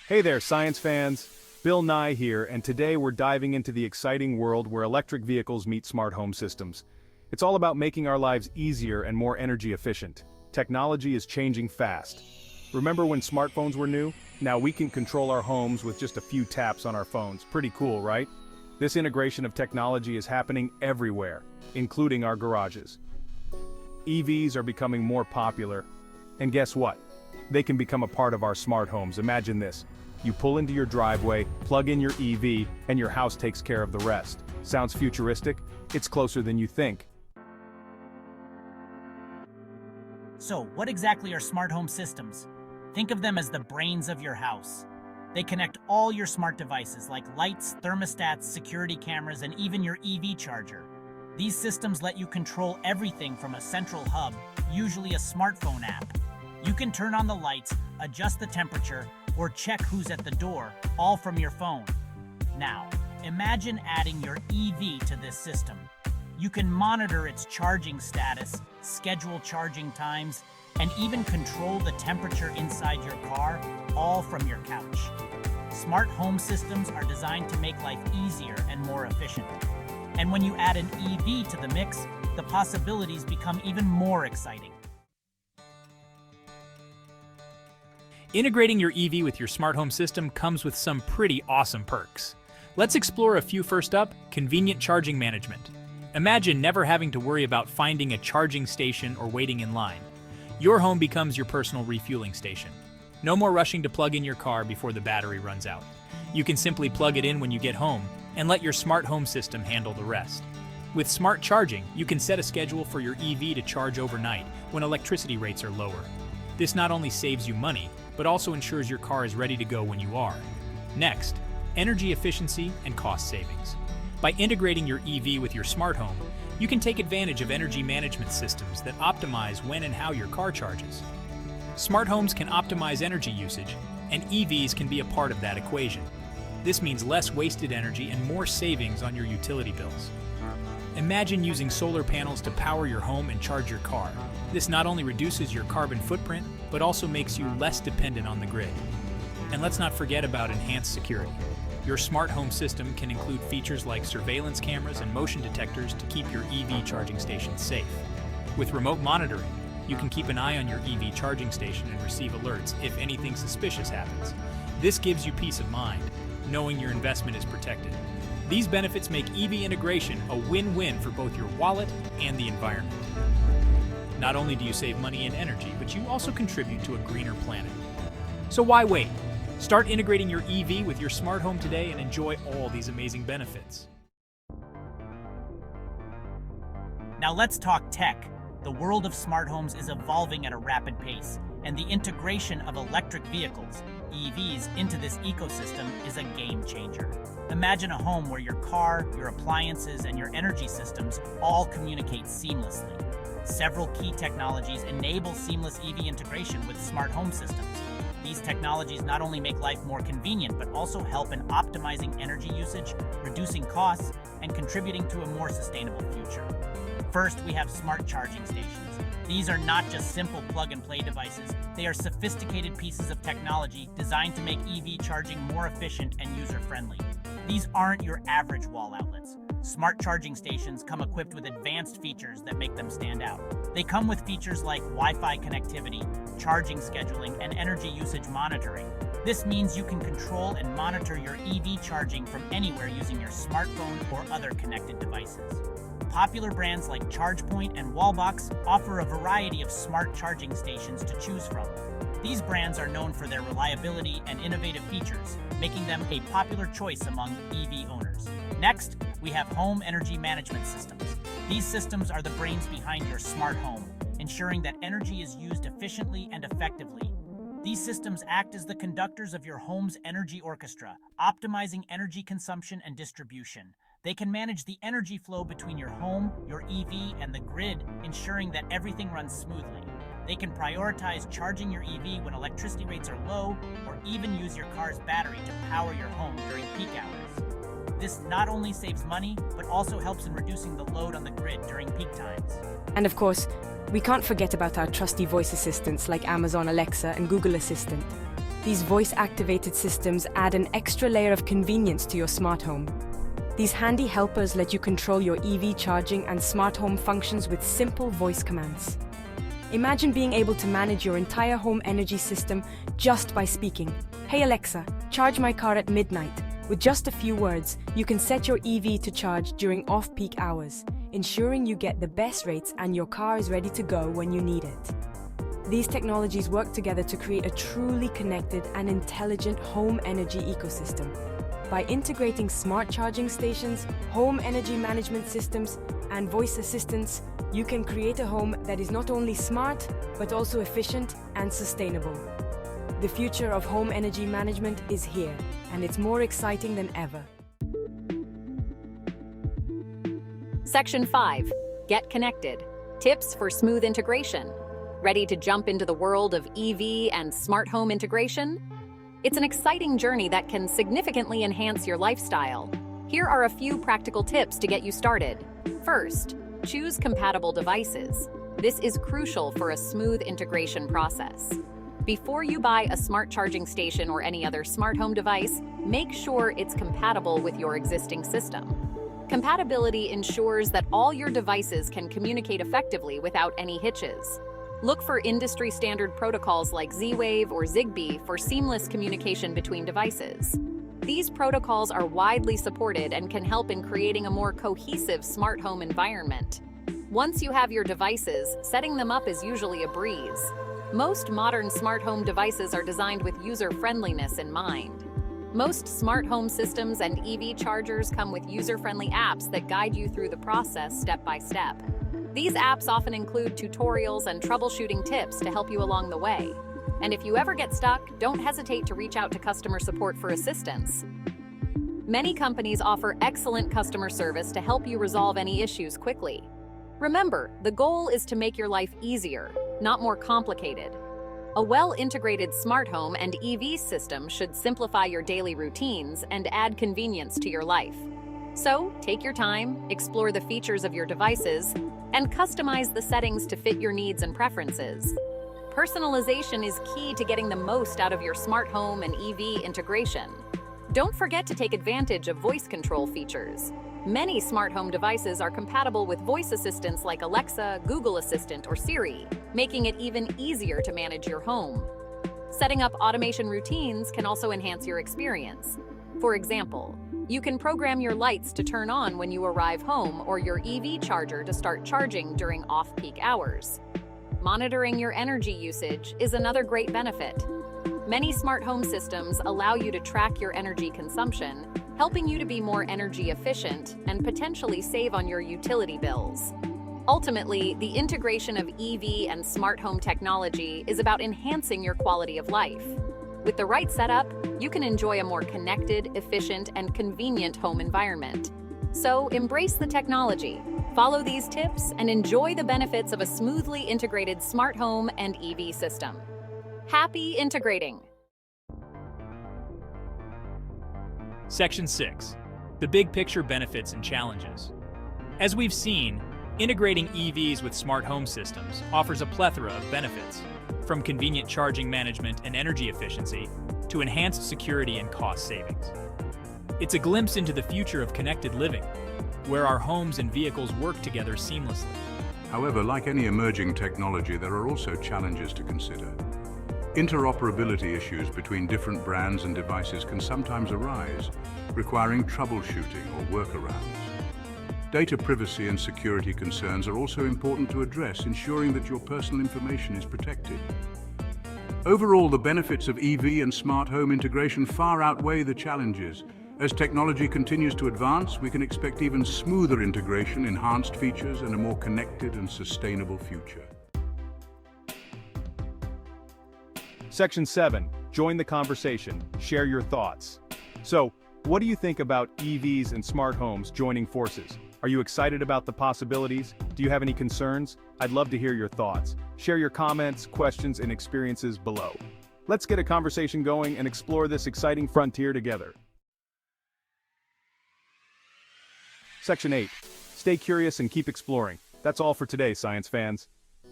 Hey there, science fans! Bill Nye here, and today we're diving into the exciting world where electric vehicles meet smart home systems. It's all about making our lives easier and more energy efficient. Technology is changing fast. Remember when smartphones were new? Now we can control our homes with just a few taps on our phones. Pretty cool, right? This integration of technology is happening everywhere, including our garages. EVs are becoming more popular, and guess what? They can become a part of our smart homes. Imagine this. You pull into your driveway, plug in your EV, and your house takes care of the rest. Sounds futuristic? It's closer than you think. So, what exactly are smart home systems? Think of them as the brains of your house. They connect all your smart devices like lights, thermostats, security cameras, and even your EV charger. These systems let you control everything from a central hub, usually a smartphone app. You can turn on the lights, adjust the temperature, or check who's at the door, all from your phone. Now, imagine adding your EV to this system. You can monitor its charging status, schedule charging times, and even control the temperature inside your car, all from your couch. Smart home systems are designed to make life easier and more efficient. And when you add an EV to the mix, the possibilities become even more exciting. Integrating your EV with your smart home system comes with some pretty awesome perks. Let's explore a few. First up, convenient charging management. Imagine never having to worry about finding a charging station or waiting in line. Your home becomes your personal refueling station. No more rushing to plug in your car before the battery runs out. You can simply plug it in when you get home and let your smart home system handle the rest. With smart charging, you can set a schedule for your EV to charge overnight when electricity rates are lower. This not only saves you money, but also ensures your car is ready to go when you are. Next, energy efficiency and cost savings. By integrating your EV with your smart home, you can take advantage of energy management systems that optimize when and how your car charges. Smart homes can optimize energy usage, and EVs can be a part of that equation. This means less wasted energy and more savings on your utility bills. Imagine using solar panels to power your home and charge your car. This not only reduces your carbon footprint, but also makes you less dependent on the grid. And let's not forget about enhanced security. Your smart home system can include features like surveillance cameras and motion detectors to keep your EV charging station safe. With remote monitoring, you can keep an eye on your EV charging station and receive alerts if anything suspicious happens. This gives you peace of mind, knowing your investment is protected. These benefits make EV integration a win-win for both your wallet and the environment. Not only do you save money and energy, but you also contribute to a greener planet. So why wait? Start integrating your EV with your smart home today and enjoy all these amazing benefits. Now let's talk tech. The world of smart homes is evolving at a rapid pace, and the integration of electric vehicles, EVs, into this ecosystem is a game changer. Imagine a home where your car, your appliances, and your energy systems all communicate seamlessly. Several key technologies enable seamless EV integration with smart home systems. These technologies not only make life more convenient, but also help in optimizing energy usage, reducing costs, and contributing to a more sustainable future. First, we have smart charging stations. These are not just simple plug-and-play devices. They are sophisticated pieces of technology designed to make EV charging more efficient and user-friendly. These aren't your average wall outlets. Smart charging stations come equipped with advanced features that make them stand out. They come with features like Wi-Fi connectivity, charging scheduling, and energy usage monitoring. This means you can control and monitor your EV charging from anywhere using your smartphone or other connected devices. Popular brands like ChargePoint and Wallbox offer a variety of smart charging stations to choose from. These brands are known for their reliability and innovative features, making them a popular choice among EV owners. Next, we have home energy management systems. These systems are the brains behind your smart home, ensuring that energy is used efficiently and effectively. These systems act as the conductors of your home's energy orchestra, optimizing energy consumption and distribution. They can manage the energy flow between your home, your EV, and the grid, ensuring that everything runs smoothly. They can prioritize charging your EV when electricity rates are low, or even use your car's battery to power your home during peak hours. This not only saves money, but also helps in reducing the load on the grid during peak times. And of course, we can't forget about our trusty voice assistants like Amazon Alexa and Google Assistant. These voice-activated systems add an extra layer of convenience to your smart home. These handy helpers let you control your EV charging and smart home functions with simple voice commands. Imagine being able to manage your entire home energy system just by speaking. "Hey Alexa, charge my car at midnight." With just a few words, you can set your EV to charge during off-peak hours, ensuring you get the best rates and your car is ready to go when you need it. These technologies work together to create a truly connected and intelligent home energy ecosystem. By integrating smart charging stations, home energy management systems, and voice assistants, you can create a home that is not only smart, but also efficient and sustainable. The future of home energy management is here, and it's more exciting than ever. Section 5. Get connected. Tips for smooth integration. Ready to jump into the world of EV and smart home integration? It's an exciting journey that can significantly enhance your lifestyle. Here are a few practical tips to get you started. First, choose compatible devices. This is crucial for a smooth integration process. Before you buy a smart charging station or any other smart home device, make sure it's compatible with your existing system. Compatibility ensures that all your devices can communicate effectively without any hitches. Look for industry-standard protocols like Z-Wave or Zigbee for seamless communication between devices. These protocols are widely supported and can help in creating a more cohesive smart home environment. Once you have your devices, setting them up is usually a breeze. Most modern smart home devices are designed with user-friendliness in mind. Most smart home systems and EV chargers come with user-friendly apps that guide you through the process step by step. These apps often include tutorials and troubleshooting tips to help you along the way. And if you ever get stuck, don't hesitate to reach out to customer support for assistance. Many companies offer excellent customer service to help you resolve any issues quickly. Remember, the goal is to make your life easier, not more complicated. A well-integrated smart home and EV system should simplify your daily routines and add convenience to your life. So, take your time, explore the features of your devices, and customize the settings to fit your needs and preferences. Personalization is key to getting the most out of your smart home and EV integration. Don't forget to take advantage of voice control features. Many smart home devices are compatible with voice assistants like Alexa, Google Assistant, or Siri, making it even easier to manage your home. Setting up automation routines can also enhance your experience. For example, you can program your lights to turn on when you arrive home or your EV charger to start charging during off-peak hours. Monitoring your energy usage is another great benefit. Many smart home systems allow you to track your energy consumption, helping you to be more energy efficient and potentially save on your utility bills. Ultimately, the integration of EV and smart home technology is about enhancing your quality of life. With the right setup, you can enjoy a more connected, efficient, and convenient home environment. So embrace the technology, follow these tips, and enjoy the benefits of a smoothly integrated smart home and EV system. Happy integrating! Section 6. The big picture benefits and challenges. As we've seen, integrating EVs with smart home systems offers a plethora of benefits, from convenient charging management and energy efficiency to enhanced security and cost savings. It's a glimpse into the future of connected living, where our homes and vehicles work together seamlessly. However, like any emerging technology, there are also challenges to consider. Interoperability issues between different brands and devices can sometimes arise, requiring troubleshooting or workarounds. Data privacy and security concerns are also important to address, ensuring that your personal information is protected. Overall, the benefits of EV and smart home integration far outweigh the challenges. As technology continues to advance, we can expect even smoother integration, enhanced features, and a more connected and sustainable future. Section 7. Join the conversation. Share your thoughts. So, what do you think about EVs and smart homes joining forces? Are you excited about the possibilities? Do you have any concerns? I'd love to hear your thoughts. Share your comments, questions, and experiences below. Let's get a conversation going and explore this exciting frontier together. Section 8. Stay curious and keep exploring. That's all for today, science fans.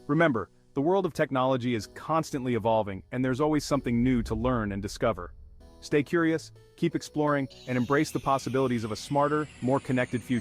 Remember, The world of technology is constantly evolving, and there's always something new to learn and discover. Stay curious, keep exploring, and embrace the possibilities of a smarter, more connected future.